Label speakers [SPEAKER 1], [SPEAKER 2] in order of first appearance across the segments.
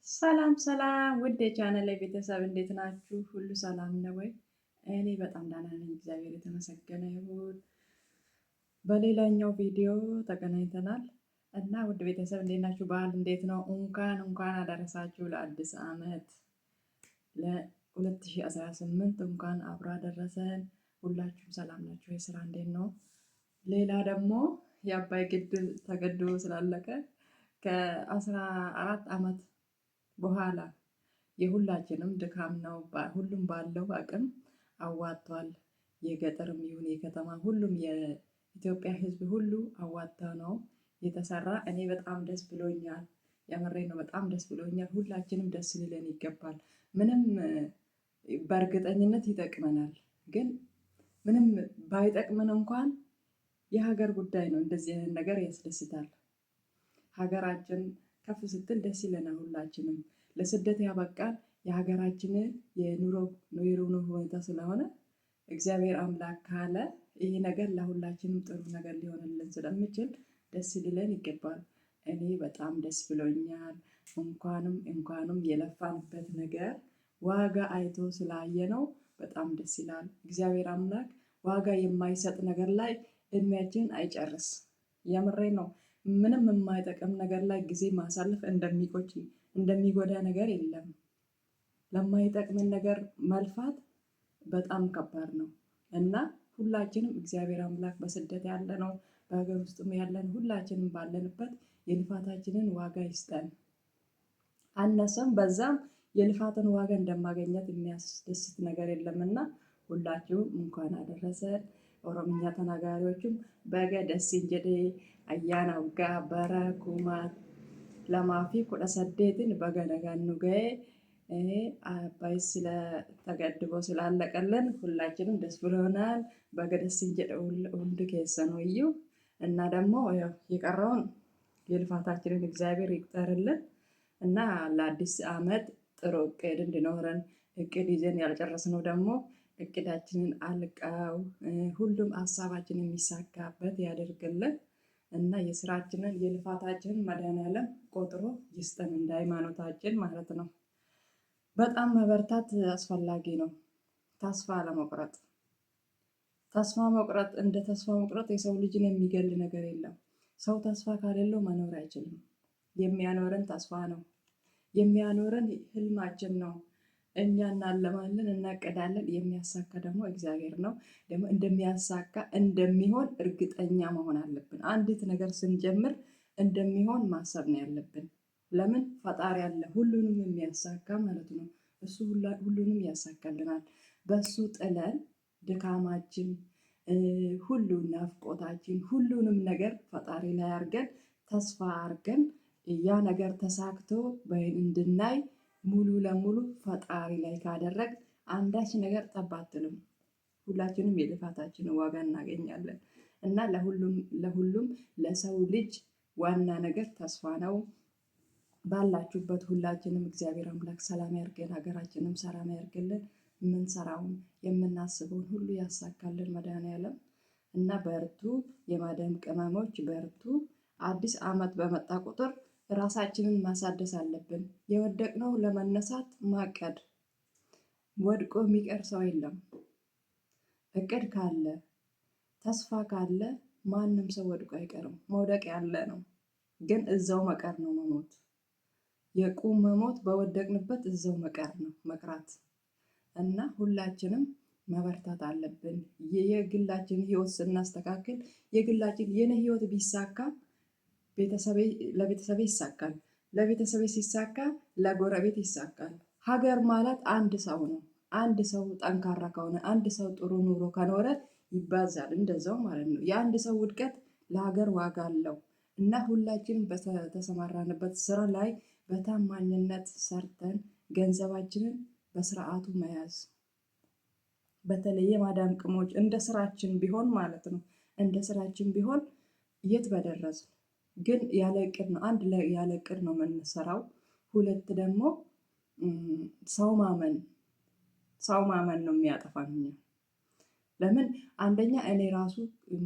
[SPEAKER 1] ሰላም ሰላም ውድ የቻናሌ ቤተሰብ እንዴት ናችሁ? ሁሉ ሰላም ነው ወይ? እኔ በጣም ደህና ነኝ፣ እግዚአብሔር የተመሰገነ ይሁን። በሌላኛው ቪዲዮ ተገናኝተናል እና ውድ ቤተሰብ እንዴት ናችሁ? በዓል እንዴት ነው? እንኳን አደረሳችሁ ለአዲስ ዓመት ለ2018 እንኳን አብሮ አደረሰን። ሁላችሁም ሰላም ናችሁ? የስራ እንዴት ነው? ሌላ ደግሞ የአባይ ግድብ ተገድቦ ስላለቀ ከ14 ዓመት በኋላ የሁላችንም ድካም ነው። ሁሉም ባለው አቅም አዋጥቷል። የገጠርም ይሁን የከተማ ሁሉም የኢትዮጵያ ሕዝብ ሁሉ አዋጥቶ ነው የተሰራ። እኔ በጣም ደስ ብሎኛል። የምሬን ነው፣ በጣም ደስ ብሎኛል። ሁላችንም ደስ ሊለን ይገባል። ምንም በእርግጠኝነት ይጠቅመናል፣ ግን ምንም ባይጠቅመን እንኳን የሀገር ጉዳይ ነው። እንደዚህ አይነት ነገር ያስደስታል። ሀገራችን ከፍ ስትል ደስ ይለናል። ሁላችንም ለስደት ያበቃል የሀገራችንን የኑሮ ሁኔታ ስለሆነ እግዚአብሔር አምላክ ካለ ይህ ነገር ለሁላችንም ጥሩ ነገር ሊሆንልን ስለሚችል ደስ ሊለን ይገባል። እኔ በጣም ደስ ብሎኛል። እንኳንም የለፋንበት ነገር ዋጋ አይቶ ስላየነው በጣም ደስ ይላል። እግዚአብሔር አምላክ ዋጋ የማይሰጥ ነገር ላይ እድሜያችንን አይጨርስ። የምሬን ነው። ምንም የማይጠቅም ነገር ላይ ጊዜ ማሳለፍ እንደሚጎዳ ነገር የለም። ለማይጠቅምን ነገር መልፋት በጣም ከባድ ነው እና ሁላችንም እግዚአብሔር አምላክ በስደት ያለነው በሀገር ውስጥም ያለን ሁላችንም ባለንበት የልፋታችንን ዋጋ ይስጠን። አነሰም በዛም የልፋትን ዋጋ እንደማገኘት የሚያስደስት ነገር የለምና ሁላችሁም እንኳን አደረሰን። ኦሮምኛ ተናጋሪዎችም በገ ደስ እንጀዴ አያና ውጋ በረ ኩማት ለማፊ ኩደ ሰዴትን በገ ነጋኑ ገዬ አባይ ስለተገድቦ ስላለቀልን ሁላችንም ደስ ብሎናል። በገ ደስ እንጀዴ ሁንድ ኬሰን ወዩ እና ደግሞ የቀረውን የልፋታችንን እግዚአብሔር ይቁጠርልን እና ለአዲስ ዓመት ጥሩ እቅድ እንዲኖረን እቅድ ይዘን ያልጨረስነው ደግሞ እቅዳችንን አልቀው ሁሉም ሀሳባችን የሚሳካበት ያደርግልን እና የስራችንን የልፋታችንን መድኃኒዓለም ቆጥሮ ይስጠን፣ እንደ ሃይማኖታችን ማለት ነው። በጣም መበርታት አስፈላጊ ነው። ተስፋ አለመቁረጥ እንደ ተስፋ መቁረጥ የሰው ልጅን የሚገል ነገር የለም። ሰው ተስፋ ከሌለው መኖር አይችልም። የሚያኖረን ተስፋ ነው። የሚያኖረን ህልማችን ነው። እኛ እናለማለን፣ እናቅዳለን። የሚያሳካ ደግሞ እግዚአብሔር ነው። ደግሞ እንደሚያሳካ እንደሚሆን እርግጠኛ መሆን አለብን። አንዲት ነገር ስንጀምር እንደሚሆን ማሰብ ነው ያለብን። ለምን? ፈጣሪ አለ ሁሉንም የሚያሳካ ማለት ነው። እሱ ሁሉንም ያሳካልናል። በሱ ጥለን ድካማችን ሁሉ ናፍቆታችን ሁሉንም ነገር ፈጣሪ ላይ አድርገን ተስፋ አድርገን ያ ነገር ተሳክቶ እንድናይ ሙሉ ለሙሉ ፈጣሪ ላይ ካደረግ አንዳች ነገር ጠብ አትልም። ሁላችንም የልፋታችንን ዋጋ እናገኛለን እና ለሁሉም ለሰው ልጅ ዋና ነገር ተስፋ ነው። ባላችሁበት ሁላችንም እግዚአብሔር አምላክ ሰላም ያርገን፣ ሀገራችንም ሰላም ያርግልን። የምንሰራውን የምናስበውን ሁሉ ያሳካልን መድኃኒዓለም እና በርቱ። የማዳም ቅመሞች በርቱ። አዲስ ዓመት በመጣ ቁጥር ራሳችንን ማሳደስ አለብን። የወደቅነው ለመነሳት ማቀድ። ወድቆ የሚቀር ሰው የለም። እቅድ ካለ ተስፋ ካለ ማንም ሰው ወድቆ አይቀርም። መውደቅ ያለ ነው፣ ግን እዛው መቀር ነው መሞት። የቁም መሞት በወደቅንበት እዛው መቀር ነው መቅራት እና ሁላችንም መበርታት አለብን። የግላችን ህይወት ስናስተካክል የኔ ህይወት ቢሳካ ለቤተሰቤ ይሳካል፣ ለቤተሰቤ ሲሳካ ለጎረቤት ይሳካል። ሀገር ማለት አንድ ሰው ነው። አንድ ሰው ጠንካራ ከሆነ አንድ ሰው ጥሩ ኑሮ ከኖረ ይባዛል፣ እንደዛው ማለት ነው። የአንድ ሰው ውድቀት ለሀገር ዋጋ አለው እና ሁላችንም በተሰማራንበት ስራ ላይ በታማኝነት ሰርተን ገንዘባችንን በስርዓቱ መያዝ። በተለይ የማዳም ቅሞች እንደ ስራችን ቢሆን ማለት ነው፣ እንደ ስራችን ቢሆን የት በደረስ። ግን ያለ እቅድ ነው። አንድ ላይ ያለ እቅድ ነው የምንሰራው። ሁለት ደግሞ ሰው ማመን ነው የሚያጠፋን። ለምን? አንደኛ እኔ ራሱ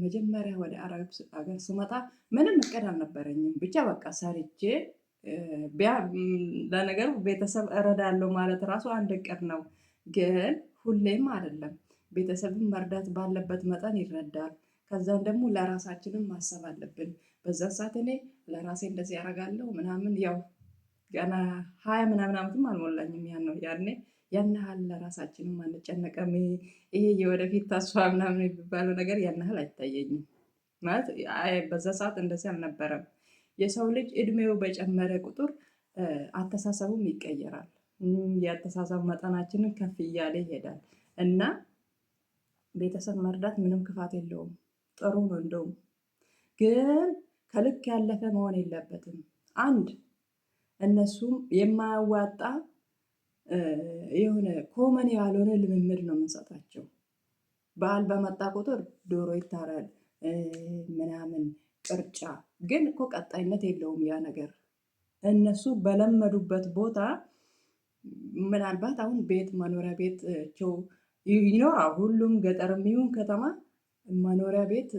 [SPEAKER 1] መጀመሪያ ወደ አረብ ሀገር ስመጣ ምንም እቅድ አልነበረኝም። ብቻ በቃ ሰርቼ ለነገሩ ቤተሰብ እረዳለሁ ማለት ራሱ አንድ እቅድ ነው፣ ግን ሁሌም አይደለም። ቤተሰብን መርዳት ባለበት መጠን ይረዳል። ከዛም ደግሞ ለራሳችንም ማሰብ አለብን። በዛ ሰዓት እኔ ለራሴ እንደዚህ ያደርጋለሁ ምናምን ያው ገና 20 ምናምን ዓመትም አልሞላኝም። ያኔ ያን ያህል ለራሳችንም አንጨነቅም። ይሄ የወደፊት ተስፋ ምናምን የሚባለው ነገር ያን ያህል አይታየኝም። ማለት በዛ ሰዓት እንደዚህ አልነበረም። የሰው ልጅ እድሜው በጨመረ ቁጥር አስተሳሰቡም ይቀየራል። የአስተሳሰብ መጠናችንን ከፍ እያለ ይሄዳል እና ቤተሰብ መርዳት ምንም ክፋት የለውም፣ ጥሩ ነው። እንደውም ግን ከልክ ያለፈ መሆን የለበትም። አንድ እነሱም የማያዋጣ የሆነ ኮመን ያልሆነ ልምምድ ነው የምንሰጣቸው። በዓል በመጣ ቁጥር ዶሮ ይታረድ ምናምን ቅርጫ፣ ግን እኮ ቀጣይነት የለውም ያ ነገር። እነሱ በለመዱበት ቦታ ምናልባት አሁን ቤት መኖሪያ ቤታቸው ይኖራል። ሁሉም ገጠርም ይሁን ከተማ መኖሪያ ቤት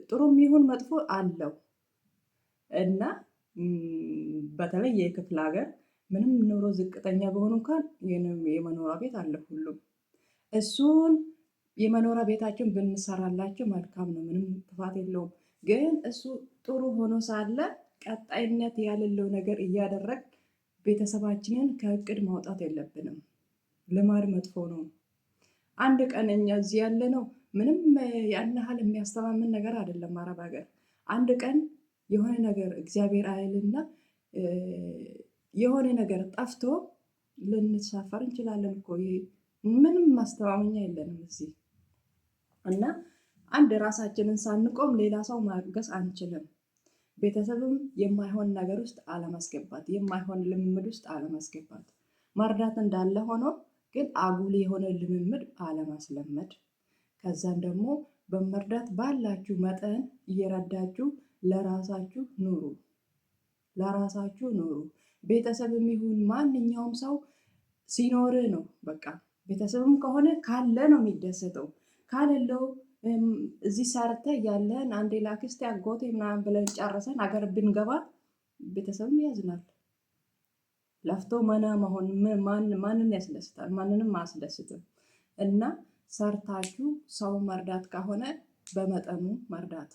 [SPEAKER 1] ጥሩም ይሁን መጥፎ አለው እና በተለይ የክፍለ ሀገር ምንም ኑሮ ዝቅተኛ ቢሆኑ እንኳን የመኖሪያ ቤት አለ ሁሉም። እሱን የመኖሪያ ቤታችን ብንሰራላቸው መልካም ነው፣ ምንም ክፋት የለውም። ግን እሱ ጥሩ ሆኖ ሳለ ቀጣይነት ያሌለው ነገር እያደረግ ቤተሰባችንን ከእቅድ ማውጣት የለብንም። ልማድ መጥፎ ነው። አንድ ቀን እኛ እዚህ ያለነው ምንም ያን ያህል የሚያስተማምን ነገር አይደለም አረብ ሀገር። አንድ ቀን የሆነ ነገር እግዚአብሔር አይልና የሆነ ነገር ጠፍቶ ልንሳፈር እንችላለን እኮ። ይሄ ምንም ማስተማመኛ የለንም እዚህ እና አንድ ራሳችንን ሳንቆም ሌላ ሰው ማገዝ አንችልም። ቤተሰብም የማይሆን ነገር ውስጥ አለማስገባት፣ የማይሆን ልምምድ ውስጥ አለማስገባት። መርዳት እንዳለ ሆኖ ግን አጉል የሆነ ልምምድ አለማስለመድ። ከዛም ደግሞ በመርዳት ባላችሁ መጠን እየረዳችሁ ለራሳችሁ ኑሩ፣ ለራሳችሁ ኑሩ። ቤተሰብም ይሁን ማንኛውም ሰው ሲኖር ነው በቃ። ቤተሰብም ከሆነ ካለ ነው የሚደሰተው። ካሌለው እዚህ ሰርተ ያለን አንዴ ላክስቴ አጎቴ ምናምን ብለን ጨርሰን አገር ብንገባ ቤተሰብም ያዝናል። ለፍቶ መና መሆን ማንን ያስደስታል? ማንንም አያስደስትም። እና ሰርታችሁ ሰው መርዳት ከሆነ በመጠኑ መርዳት።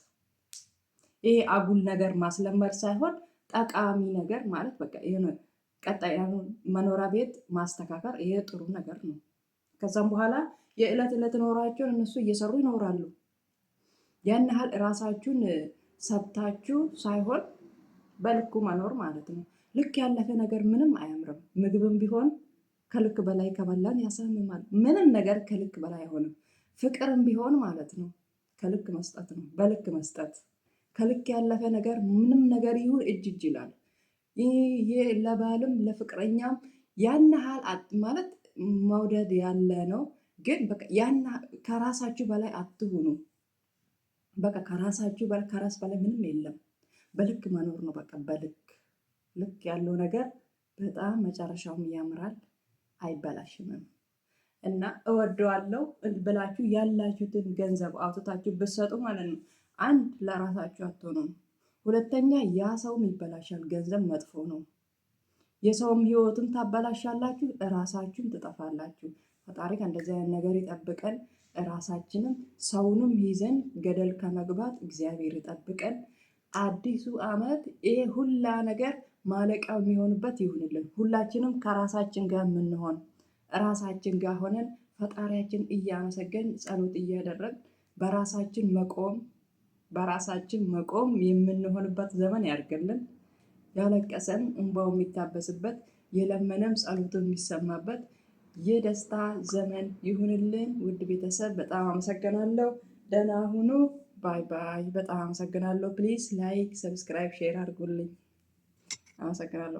[SPEAKER 1] ይሄ አጉል ነገር ማስለመድ ሳይሆን ጠቃሚ ነገር ማለት በቃ ቀጣይ መኖሪያ ቤት ማስተካከል፣ ይሄ ጥሩ ነገር ነው። ከዛም በኋላ የዕለት ዕለት ኖሯቸውን እነሱ እየሰሩ ይኖራሉ። ያን ያህል ራሳችሁን ሰብታችሁ ሳይሆን በልኩ መኖር ማለት ነው። ልክ ያለፈ ነገር ምንም አያምርም። ምግብም ቢሆን ከልክ በላይ ከበላን ያሳምማል። ምንም ነገር ከልክ በላይ አይሆንም። ፍቅርም ቢሆን ማለት ነው ከልክ መስጠት ነው፣ በልክ መስጠት። ከልክ ያለፈ ነገር ምንም ነገር ይሁን እጅ ይላል። ይሄ ለባልም ለፍቅረኛም ያን ያህል ማለት መውደድ ያለ ነው። ግን በቃ ከራሳችሁ በላይ አትሁኑ። በቃ ከራሳችሁ በላይ ከራስ በላይ ምንም የለም። በልክ መኖር ነው በቃ በልክ። ልክ ያለው ነገር በጣም መጨረሻውም ያምራል፣ አይበላሽምም። እና እወደዋለሁ ብላችሁ ያላችሁትን ገንዘብ አውጥታችሁ ብትሰጡ ማለት ነው፣ አንድ ለራሳችሁ አትሆኑም። ሁለተኛ ያ ሰውም ይበላሻል። ገንዘብ መጥፎ ነው። የሰውም ህይወትም ታበላሻላችሁ፣ ራሳችሁም ትጠፋላችሁ። ፈጣሪ ከእንደዚህ አይነት ነገር ይጠብቀን። ራሳችንም ሰውንም ይዘን ገደል ከመግባት እግዚአብሔር ይጠብቀን። አዲሱ ዓመት ይሄ ሁላ ነገር ማለቂያው የሚሆንበት ይሁንልን። ሁላችንም ከራሳችን ጋር የምንሆን ራሳችን ጋር ሆነን ፈጣሪያችን እያመሰገን ጸሎት እያደረግን በራሳችን መቆም የምንሆንበት ዘመን ያድርግልን። ያለቀሰም እንባው የሚታበስበት፣ የለመነም ጸሎቱ የሚሰማበት የደስታ ዘመን ይሁንልን። ውድ ቤተሰብ በጣም አመሰግናለሁ። ደህና ሁኑ። ባይ ባይ። በጣም አመሰግናለሁ። ፕሊዝ ላይክ፣ ሰብስክራይብ፣ ሼር አድርጉልኝ። አመሰግናለሁ።